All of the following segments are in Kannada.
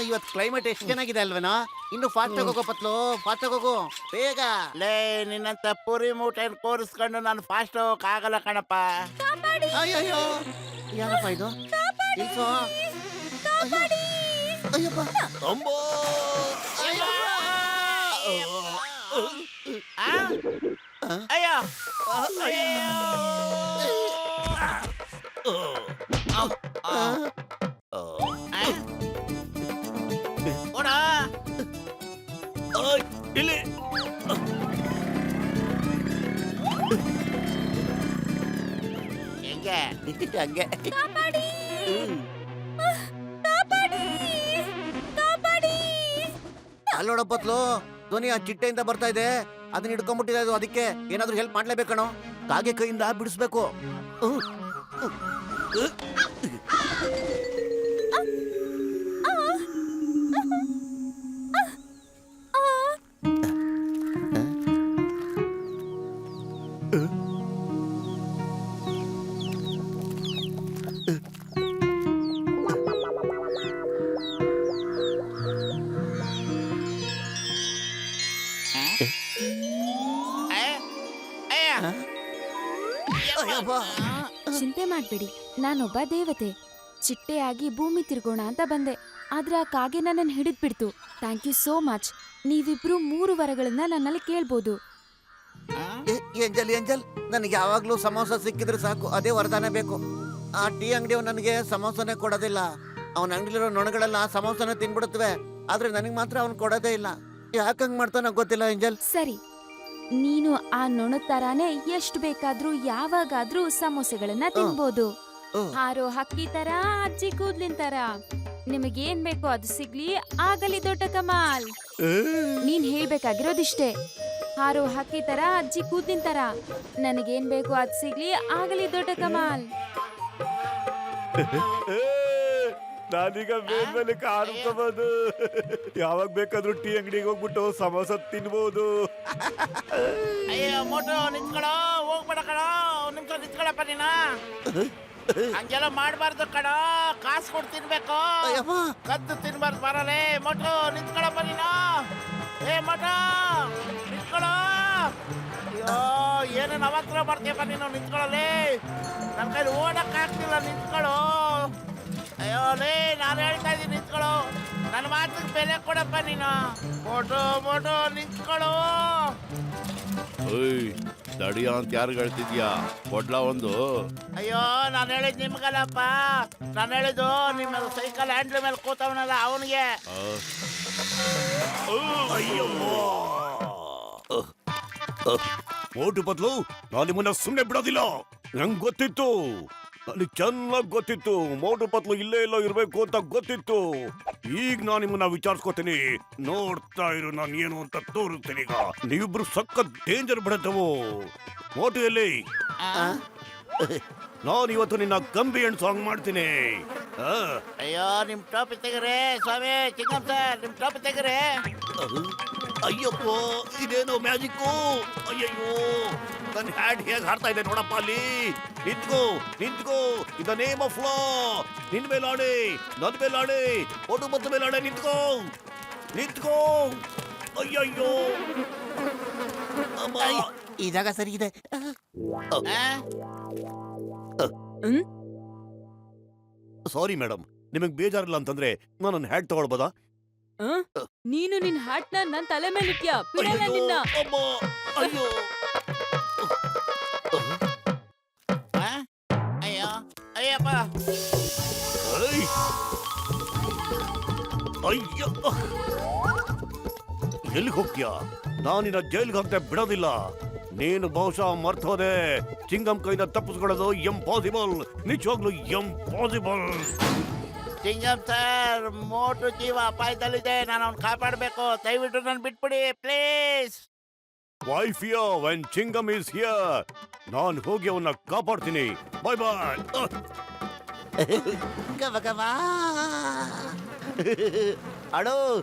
ಇವತ್ತು ಕ್ಲೈಮೇಟ್ ಎಷ್ಟು ಚೆನ್ನಾಗಿದೆ ಅಲ್ವೇನೋ. ಇನ್ನು ಫಾಸ್ಟ್ ಆಗಿ ಹೋಗೋ ಪತ್ಲು, ಫಾಸ್ಟ್ ಆಗಿ ಹೋಗು ಬೇಗ. ಲೇ ನಿನ್ನಂತ ಪುರಿ ಮೂಟೆನ್ ಕೂರಿಸ್ಕೊಂಡು ನಾನು ಫಾಸ್ಟ್ ಹೋಗಕ್ ಆಗಲ್ಲ ಕಣಪ್ಪ. ಅಯ್ಯಯ್ಯೋ ಯಾರಪ್ಪ ಇದು? ಇಲ್ಸೋ. ಅಯ್ಯಪ್ಪ ಅಂಬೋ ಆ? ಅಯ್ಯೋ ಅಯ್ಯೋ. ಆ? ಓಡ. ಇಲ್ಲಿ ಹೆಂಗೆ ಹಂಗೆ ಅಲ್ಲೋಡ ಪತ್ಲು, ಧ್ವನಿ ಆ ಚಿಟ್ಟೆಯಿಂದ ಬರ್ತಾ ಇದೆ. ಅದನ್ನ ಹಿಡ್ಕೊಂಡ್ಬಿಟ್ಟಿದೆ ಅದು. ಅದಕ್ಕೆ ಏನಾದ್ರೂ ಹೆಲ್ಪ್ ಮಾಡ್ಲೇಬೇಕಣೋ. ಕಾಗೆ ಕೈಯಿಂದ ಬಿಡಿಸ್ಬೇಕು. ಚಿಂತೆ ಮಾಡ್ಬೇಡಿ, ನಾನೊಬ್ಬ ದೇವತೆ. ಚಿಟ್ಟೆಯಾಗಿ ಭೂಮಿ ತಿರ್ಗೋಣ ಅಂತ ಬಂದೆ, ಆದ್ರೆ ಆ ಕಾಗೆ ನನ್ನನ್ನು ಹಿಡಿದ್ಬಿಡ್ತು. Thank you so much. ನೀವಿಬ್ರು 3 ವರಗಳನ್ನ ನನ್ನಲ್ಲಿ ಕೇಳ್ಬೋದು. ಏಂಜಲ್ ಏಂಜಲ್, ನನಗೆ ಯಾವಾಗ್ಲೂ ಸಮೋಸ ಸಿಕ್ಕಿದ್ರೆ ಸಾಕು, ಅದೇ ವರದಾನ ಬೇಕು. ಆ ಟೀ ಅಂಗಡಿಯವ್ ನನಗೆ ಸಮೋಸನೇ ಕೊಡೋದಿಲ್ಲ. ಅವನ ಅಂಗಡಿಲಿರೋ ನೊಣಗಳೆಲ್ಲ ಸಮೋಸನ ತಿನ್ಬಿಡುತ್ತವೆ, ಆದ್ರೆ ನನಗೆ ಮಾತ್ರ ಅವ್ನು ಕೊಡೋದೇ ಇಲ್ಲ. ಯಾಕಂಗ್ ಮಾಡ್ತಾನೋ ಗೊತ್ತಿಲ್ಲ ಏಂಜಲ್. ಸರಿ, ನೀನು ಆ ನೊಣ ತರಾನೇ ಎಷ್ಟು ಬೇಕಾದ್ರೂ ಯಾವಾಗಾದ್ರೂ ಸಮೋಸೆಗಳನ್ನ ತಿನ್ಬೋದು. ಹಾರೋ ಹಕ್ಕಿ ತರ, ಅಜ್ಜಿ ಕೂದ್ಲಿನ ತರ, ನಿಮಗೇನ್ ಬೇಕೋ ಅದು ಸಿಗ್ಲಿ, ಆಗಲಿ ದೊಡ್ಡ ಕಮಾಲ್. ನೀನ್ ಹೇಳ್ಬೇಕಾಗಿರೋದಿಷ್ಟೇ, ಹಾರೋ ಹಕ್ಕಿ ತರ, ಅಜ್ಜಿ ಕೂದ್ಲಿನ ತರ, ನನಗೇನ್ ಬೇಕೋ ಅದು ಸಿಗ್ಲಿ, ಆಗಲಿ ದೊಡ್ಡ ಕಮಾಲ್. ನಾನೀಗ ಮೇಲೆ ಕಾಣ್ಕೋಬಹುದು. ಯಾವಾಗ ಬೇಕಾದ್ರೂ ಟೀ ಅಂಗಡಿಗೆ ಹೋಗ್ಬಿಟ್ಟು ಸಮೋಸ ತಿನ್ಬಹುದು. ಅಯ್ಯೋ ಮೋಟು ನಿಂತ್ಕೊಳೋ, ಹೋಗ್ಬೇಡ ಕಣೋ, ನಿಮಿಷ ನಿಂತ್ಕೊಳಪ್ಪ ನೀನ. ಹಂಗೆಲ್ಲ ಮಾಡ್ಬಾರ್ದು ಕಣೋ, ಕಾಸು ಕೊಟ್ಟು ತಿನ್ಬೇಕು, ಕದ್ದು ತಿನ್ಬಾರ್ದು. ಬರಲೇ ಮೋಟು ನಿಂತ್ಕೊಳಪ್ಪ ನೀನು. ಏ ಮೋಟು ನಿಂತ್ಕೊಳೋ. ಅಯ್ಯೋ ಏನೇನು ಅವತ್ರ ಬರ್ತೀಯಪ್ಪ ನೀನು, ನಿಂತ್ಕೊಳ್ಳಲೇ. ನನ್ನ ಕೈಲಿ ಓಡಕ್ ಆಗ್ತಿಲ್ಲ, ನಿಂತ್ಕೊಳ್ಳೋ. ಅಯ್ಯೋ ಲೇ, ನಾನು ಹೇಳ್ತಾ ಇದ್ದೀನಿ ನಿಂತ್ಕೊಳ್ಳೋ. ನನ್ನ ಮಾತಿಗೆ ಬೆಲೆ ಕೊಡಪ್ಪ ನೀನು. ಮೋಟು ಮೋಟು ನಿಂತ್ಕೊಳ್ಳೋ. ತಡಿಯ ಅಂತ ಯಾರು ಹೇಳ್ತಿದ್ಯಾ? ಕೊಡ್ಲಾ ಒಂದು? ಅಯ್ಯೋ ನಾನು ಹೇಳಿದ್ ನಿಮ್ಗಲ್ಲಪ್ಪ, ನಾನು ಹೇಳಿದ್ದು ನಿಮ್ಮ ಸೈಕಲ್ ಹ್ಯಾಂಡ್ಲ್ ಮೇಲೆ ಕೂತವನಲ್ಲ ಅವನಿಗೆ. ಮೋಟು ಬದ್ಲು ನಾನು ನಿಮ್ಮನ್ನ ಸುಮ್ಮನೆ ಬಿಡೋದಿಲ್ಲ. ನಂಗೆ ಗೊತ್ತಿತ್ತು, ನನಗೆ ಚೆನ್ನಾಗಿ ಗೊತ್ತಿತ್ತು. ಮೋಟು ಪತ್ಲು ಇಲ್ಲೇ ಎಲ್ಲೋ ಇರ್ಬೇಕು ಅಂತ ಗೊತ್ತಿತ್ತು. ಈಗ ನಾನು ನಿಮ್ಮನ್ನ ವಿಚಾರಿಸ್ಕೋತೀನಿ. ನೋಡ್ತಾ ಇರು, ನಾನು ಏನು ಅಂತ ತೋರಿಸ್ತೀನಿ. ಈಗ ನೀವಿಬ್ರು ಸಖತ್ ಡೇಂಜರ್ ಬಿಡತ್ತವು. ಮೋಟು ಎಲ್ಲಿ? ನಾನು ಇವತ್ತು ನಿನ್ನ ಕಂಬಿ ಹಣ್ಣು ಸಾಂಗ್ ಮಾಡ್ತೀನಿ. ಅಯ್ಯೋ ನಿಮ್ ಟೋಪಿ ತೆಗರೆ ಸ್ವಾಮಿ, ಚಿಕ್ಕಪ್ಪ ಸರ್ ನಿಮ್ ಟೋಪಿ ತೆಗರೆ. ಅಯ್ಯಪ್ಪ, ಇದೇನೋ ಮ್ಯಾಜಿಕ್ಕು. ಅಯ್ಯಯ್ಯೋ, ನನ್ನ ಹ್ಯಾಡ್ ಹೇಗೆ ಹಾಡ್ತಾ ಇದೆ ನೋಡಪ್ಪ ಅಲ್ಲಿ. ನಿಂತ್ಕೋ ನಿಂತ್ಕೋ, ಇದ ನೇಮ್ ಆಫ್ ಲಾ. ನಿನ್ ಮೇಲಾಣೆ, ನನ್ನ ಮೇಲಾಣೆ, ಒಟ್ಟು ಮತ್ತ ಮೇಲಾಣೆ. ನಿಂತ್ಕೋ ನಿಂತ್ಕೋ. ಅಯ್ಯಯ್ಯೋ, ಅಮ್ಮ. ಈ ಜಾಗ ಸರಿ ಇದೆ. ಸಾರಿ ಮೇಡಮ್, ನಿಮಗ್ ಬೇಜಾರಿಲ್ಲ ಅಂತಂದ್ರೆ ನಾನು ನನ್ನ ಹ್ಯಾಡ್ ತಗೊಳ್ಬೋದಾ? ನೀನು ನಿನ್ ಹ್ಯಾಟ್ನ ನನ್ ತಲೆ ಮೇಲೆ ಇಟ್ಯಾ, ಬಿಡಲ್ಲ ನಿನ್ನ. ಅಮ್ಮ, ಅಯ್ಯೋ. ಅಯ್ಯೋ ಅಯ್ಯಪ್ಪ. ಅಯ್ಯೋ, ಎಲ್ಲಿಗೆ ಹೋಗ್ತೀಯಾ? ನಾನಿನ್ನ ಜೈಲ್ಗೆ ಹಾಕ್ತೆ ಬಿಡೋದಿಲ್ಲ. ನೀನು ಬಹುಶಃ ಮರ್ತೋದೆ. ಚಿಂಗಂ ಕೈಯಿಂದ ತಪ್ಪಿಸ್ಕೊಳ್ಳೋದು ಇಂಪಾಸಿಬಲ್, ನಿಜವಾಗ್ಲೂ ಇಂಪಾಸಿಬಲ್. ಚಿಂಗಂ ಸರ್, ಮೋಟು ಜೀವ ಅಪಾಯದಲ್ಲಿದೆ, ನಾನು ಅವ್ನು ಕಾಪಾಡಬೇಕು. ದಯವಿಟ್ಟು ನಾನು ಬಿಟ್ಬಿಡಿ please. Why fear when Chingam is here? ನಾನು ಹೋಗಿ ಅವನ್ನ ಕಾಪಾಡ್ತೀನಿ. ಬಾಯ್ ಬಾಯ್. ಗವ ಗವ. ಅಳು,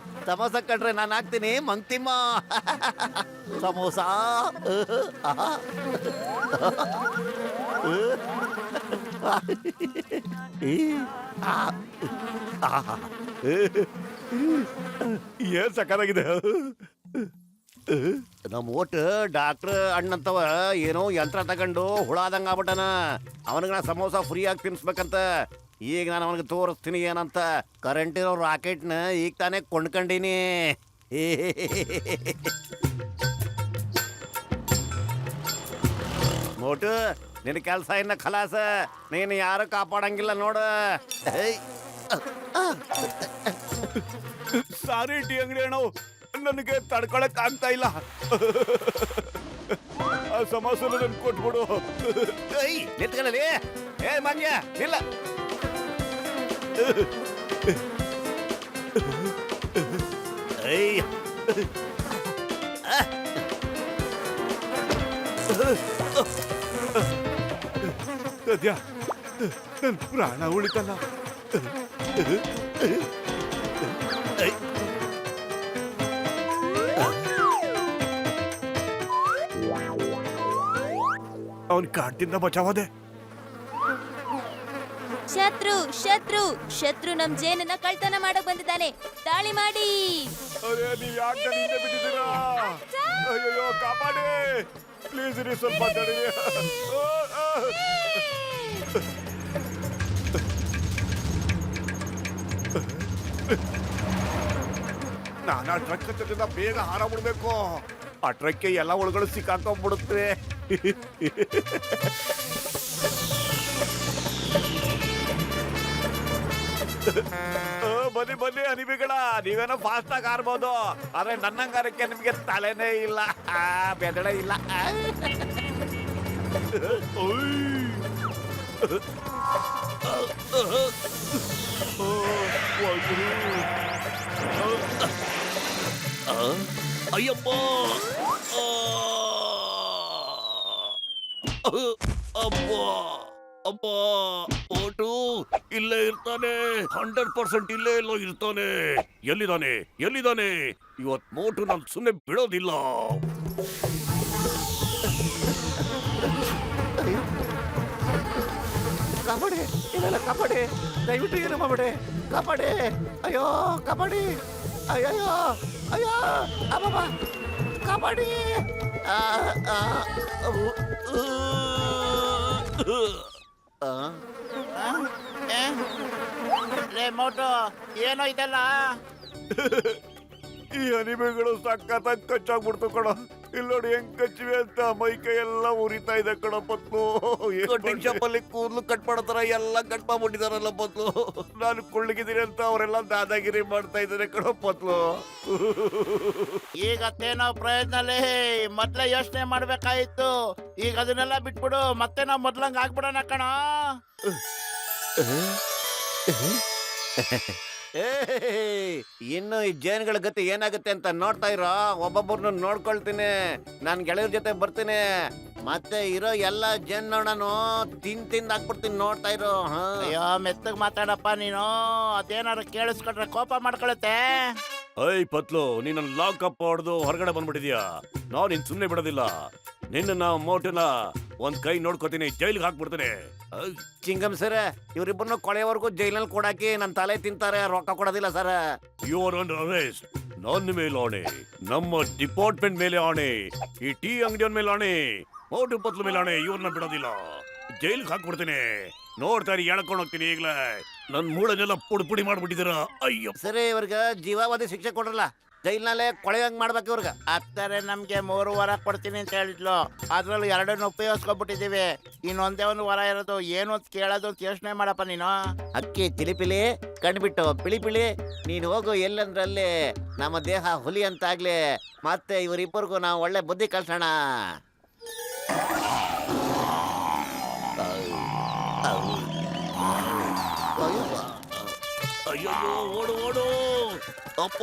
ಸಮೋಸ ಕಂಡ್ರೆ ನಾನು ಹಾಕ್ತೀನಿ ಮಂಕ್ತಿಮ್ಮ. ಸಮೋಸ. ಏನ್ ಸಕ್ಕತ್ತಾಗಿದೆ. ನಮ್ಮ ಓಟ್ ಡಾಕ್ಟರ್ ಅಣ್ಣಂತವ ಏನೋ ಯಂತ್ರ ತಗೊಂಡು ಹುಳ ಆದಂಗ ಆಗ್ಬಿಟ್ಟನ. ಅವನಿಗೆ ನಾ ಸಮೋಸ ಫ್ರೀ ಆಗಿ ತಿನ್ಸ್ಬೇಕಂತ. ಈಗ ನಾನು ಅವನಿಗೆ ತೋರಿಸ್ತೀನಿ ಏನಂತ. ಕರೆಂಟ್ ಇರೋ ರಾಕೆಟ್ನ ಈಗ ತಾನೇ ಕೊಂಡ್ಕಂಡೀನಿ. ಮೋಟು, ನಿನ್ನ ಕೆಲಸ ಇನ್ನ ಖಲಾಸ. ನೀನು ಯಾರು ಕಾಪಾಡಂಗಿಲ್ಲ ನೋಡು. ಸಾರಿ ಟೀ ಅಂಗಡಿ ಅಣ್ಣ, ನನಗೆ ತಡ್ಕೊಳಕ್ ಆಗ್ತಾ ಇಲ್ಲ. ಆ ಸಮೋಸನ ನನ್ ಕೊಟ್ಬಿಡು. ನಿಂತ್ಕೊಳ್ಳಲಿ. ಏ ಮಂಗ್ಯ ಇಲ್ಲ. ಸದ್ಯ ನನ್ ಪ್ರಾಣ ಉಳಿತಲ್ಲ. ಅವನ್ ಕಾಡ್ತಿಂದ ಬಚಾವದೆ. ಶತ್ರು ಶತ್ರು ಶತ್ರು ನಮ್ ಜೇನನ್ನ ಕಳ್ತನ ಮಾಡಕ್ ಬಂದಿದ್ದಾನೆ. ದಾಳಿ ಮಾಡಿ. ಅರೆ ನೀವ್ ಯಾಕೆ ಹಿಂದೆ ಬಿಟ್ಟಿದ್ದೀರಾ? ಅಯ್ಯೋ ಕಾಪಾಡಿ ಪ್ಲೀಸ್ ರೀ, ಸ್ವಲ್ಪ ತಡಿ. ನಾನು ಆ ಟ್ರಕ್ ಹತ್ತಿರದಿಂದ ಬೇಗ ಹಾರ ಬಿಡ್ಬೇಕು. ಆ ಟ್ರಕ್ಗೆ ಎಲ್ಲ ಒಳಗಳು ಸಿಕ್ಕಾಕೊಂಡ್ಬಿಡುತ್ತೆ. ಬನ್ನಿ ಬನ್ನಿ ಅನಿಮಿಗಳ, ನೀವೇನೋ ಫಾಸ್ಟ್ ಆಗಿ ಆರ್ಬೋದು, ಆದ್ರೆ ನನ್ನಂಗಾರಕ್ಕೆ ನಿಮ್ಗೆ ತಲೆನೇ ಇಲ್ಲ, ಬೆದಳೆ ಇಲ್ಲ. ಅಯ್ಯಪ್ಪ, ಅಪ್ಪ ಅಪ್ಪ, ಓಟು ಇಲ್ಲೇ ಇರ್ತಾನೆ. 100% ಇಲ್ಲೇ ಎಲ್ಲೋ ಇರ್ತಾನೆ. ಎಲ್ಲಿದ್ದಾನೆ ಎಲ್ಲಿದ್ದಾನೆ? ಇವತ್ ಮೋಟು ನಾನು ಸುಮ್ಮನೆ ಬಿಡೋದಿಲ್ಲ. ಕಾಪಾಡಿ, ಇವೆಲ್ಲ ಕಾಪಾಡಿ, ದಯವಿಟ್ಟು ಏನು ಮಾಡ್ಬೇಡಿ. ಕಾಪಾಡಿ, ಅಯ್ಯೋ ಕಾಪಾಡಿ, ಅಯ್ಯಯ್ಯೋ ಅಯ್ಯೋ ಅಬ್ಬಬ್ಬ, ಕಾಪಾಡಿ. ಲೇ ಮೋಟು, ಏನೋ ಇದೆಲ್ಲ? ಈ ಅನಿಮೆಗಳು ಸಖತ್ತಾಗಿ ಕಚ್ಚಾಗ್ಬಿಡ್ತು ಕಣ. ಇಲ್ಲಿ ನೋಡಿ ಹೆಂಗ್ ಕಚ್ಚಿವೆ ಅಂತ. ಮೈ ಕೈ ಎಲ್ಲ ಉರಿತಾ ಇದೆ ಕಣ ಪತ್ಲು. ಕಟಿಂಗ್ ಶಾಪ್ ಅಲ್ಲಿ ಕೂದಲು ಕಟ್ ಮಾಡತಾರ ಎಲ್ಲ ಕಟ್ ಮಾಡ್ಬಿಟ್ಟಿದಾರಲ್ಲ ಪತ್ಲು. ನಾನು ಕುಳ್ಳಿಗಿದ್ದೀನಿ ಅಂತ ಅವರೆಲ್ಲ ದಾದಾಗಿರಿ ಮಾಡ್ತಾ ಇದ್ದಾರೆ ಕಣ ಪತ್ಲು. ಈಗ ಅದೇನೋ ಪ್ರಯೋಜನ. ಮೊದ್ಲೇ ಯೋಚನೆ ಮಾಡ್ಬೇಕಾಯ್ತು. ಈಗ ಅದನ್ನೆಲ್ಲ ಬಿಟ್ಬಿಡು, ಮತ್ತೆ ನಾವು ಮೊದ್ಲಂಗ್ ಆಗ್ಬಿಡೋಣ ಕಣ. ಇನ್ನು ಈ ಜೇನುಗಳ ಗತಿ ಏನಾಗುತ್ತೆ ಅಂತ ನೋಡ್ತಾ ಇರೋ. ಒಬ್ಬೊಬ್ಬರನ್ನ ನೋಡ್ಕೊಳ್ತೀನಿ. ನಾನ್ ಗೆಳೆಯರ ಜೊತೆ ಬರ್ತೀನಿ. ಮತ್ತೆ ಇರೋ ಎಲ್ಲ ಜೇನ್ನೋಣನು ತಿಂದ್ ಹಾಕ್ಬಿಡ್ತೀನಿ. ನೋಡ್ತಾ ಇರೋ. ಅಯ್ಯೋ ಮೆತ್ತಗ್ ಮಾತಾಡಪ್ಪ ನೀನು. ಅದೇನಾರು ಕೇಳಿಸ್ಕೊಂಡ್ರೆ ಕೋಪ ಮಾಡ್ಕೊಳತ್ತೆ. ಐ ಪತ್ಲು, ನೀನ್ ಲಾಕ್ ಅಪ್ ಹೊಡೆದು ಹೊರಗಡೆ ಬಂದ್ಬಿಟ್ಟಿದ್ಯಾ. ನಾವ್ ನಿನ್ ಸುಮ್ನೆ ಬಿಡೋದಿಲ್ಲ. ನಿನ್ನ ಮೋಟನ ಒಂದ್ ಕೈ ನೋಡ್ಕೋತೀನಿ, ಜೈಲ್ಗೆ ಹಾಕ್ಬಿಡ್ತೀನಿ. ಚಿಂಗಮ್ ಸರ್, ಇವ್ರಿಬ್ಬರನ್ನು ಕೊಳೆಯವರೆಗೂ ಜೈಲಲ್ಲಿ ಕೊಡಾಕಿ ನನ್ ತಲೆ ತಿಂತಾರೆ, ರೊಕ್ಕ ಕೊಡೋದಿಲ್ಲ ಸರ್. Your under arrest. ನನ್ನ ಮೇಲೆ ಆಣೆ, ನಮ್ಮ ಡಿಪಾರ್ಟ್ಮೆಂಟ್ ಮೇಲೆ ಆಣೆ, ಈ ಟೀ ಅಂಗಡಿಯವನ್ ಮೇಲೆ ಆಣೆ, ಮೋಟು ಪತ್ಲು ಮೇಲೆ ಆಣೆ. ಇವ್ರನ್ನ ಬಿಡೋದಿಲ್ಲ, ಜೈಲ್ಗೆ ಹಾಕ್ಬಿಡ್ತೀನಿ. ನೋಡ್ತಾ ಇರಿ, ಎಳ್ಕೊಂಡು ಹೋಗ್ತೀನಿ ಈಗ್ಲೇ. ನನ್ ಮೂಳನೆಲ್ಲ ಪುಡಿ ಪುಡಿ ಮಾಡ್ಬಿಟ್ಟಿದ್ದೀರಾ. ಅಯ್ಯೋ ಸರಿ, ಇವ್ರಿಗೆ ಜೀವಾವಧಿ ಶಿಕ್ಷೆ ಕೊಡ್ರಲ್ಲ. ಜೈಲ್ನಲ್ಲೇ ಕೊಳೆಯಂಗ್ ಮಾಡ್ಬೇಕು ಇವ್ರಿಗೆ. ಅತ್ತಾರೆ ನಮ್ಗೆ 3 ವಾರ ಕೊಡ್ತೀನಿ ಅಂತ ಹೇಳಿದ್ಲು. ಅದ್ರಲ್ಲಿ 2 ಉಪಯೋಗಿಸ್ಕೊಬಿಟ್ಟಿದೀವಿ. ಇನ್ನೊಂದೇ ಒಂದು ವಾರ ಇರೋದು. ಏನು ಅಂತ ಕೇಳೋದು ಅಂತ ಯೋಚನೆ ಮಾಡಪ್ಪ ನೀನು. ಅಕ್ಕಿ ತಿಲಿಪಿಲಿ ಕಣ್ಬಿಟ್ಟು ಪಿಳಿಪಿಳಿ. ನೀನ್ ಹೋಗು ಎಲ್ಲಂದ್ರಲ್ಲಿ. ನಮ್ಮ ದೇಹ ಹುಲಿ ಅಂತಾಗ್ಲಿ. ಮತ್ತೆ ಇವರಿಬ್ಬರಿಗೂ ನಾವು ಒಳ್ಳೆ ಬುದ್ಧಿ ಕಲ್ಸೋಣ. ಅಯ್ಯೋ ಓಡು ಓಡು. ಅಪ್ಪ,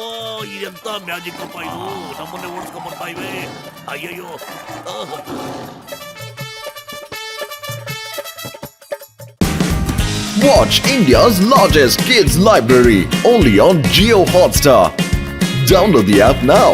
ಇದೆಂತ ಮ್ಯಾಜಿಕ್ ಅಪ್ಪ ಇದು. ನಮ್ಮನ್ನೇ ಓಡಿಸ್ಕೊಂಡ್ ಬರ್ತಾ ಇವೆ. ಅಯ್ಯಯ್ಯೋ. Watch India's largest kids library only on Jio Hotstar. Download the app now.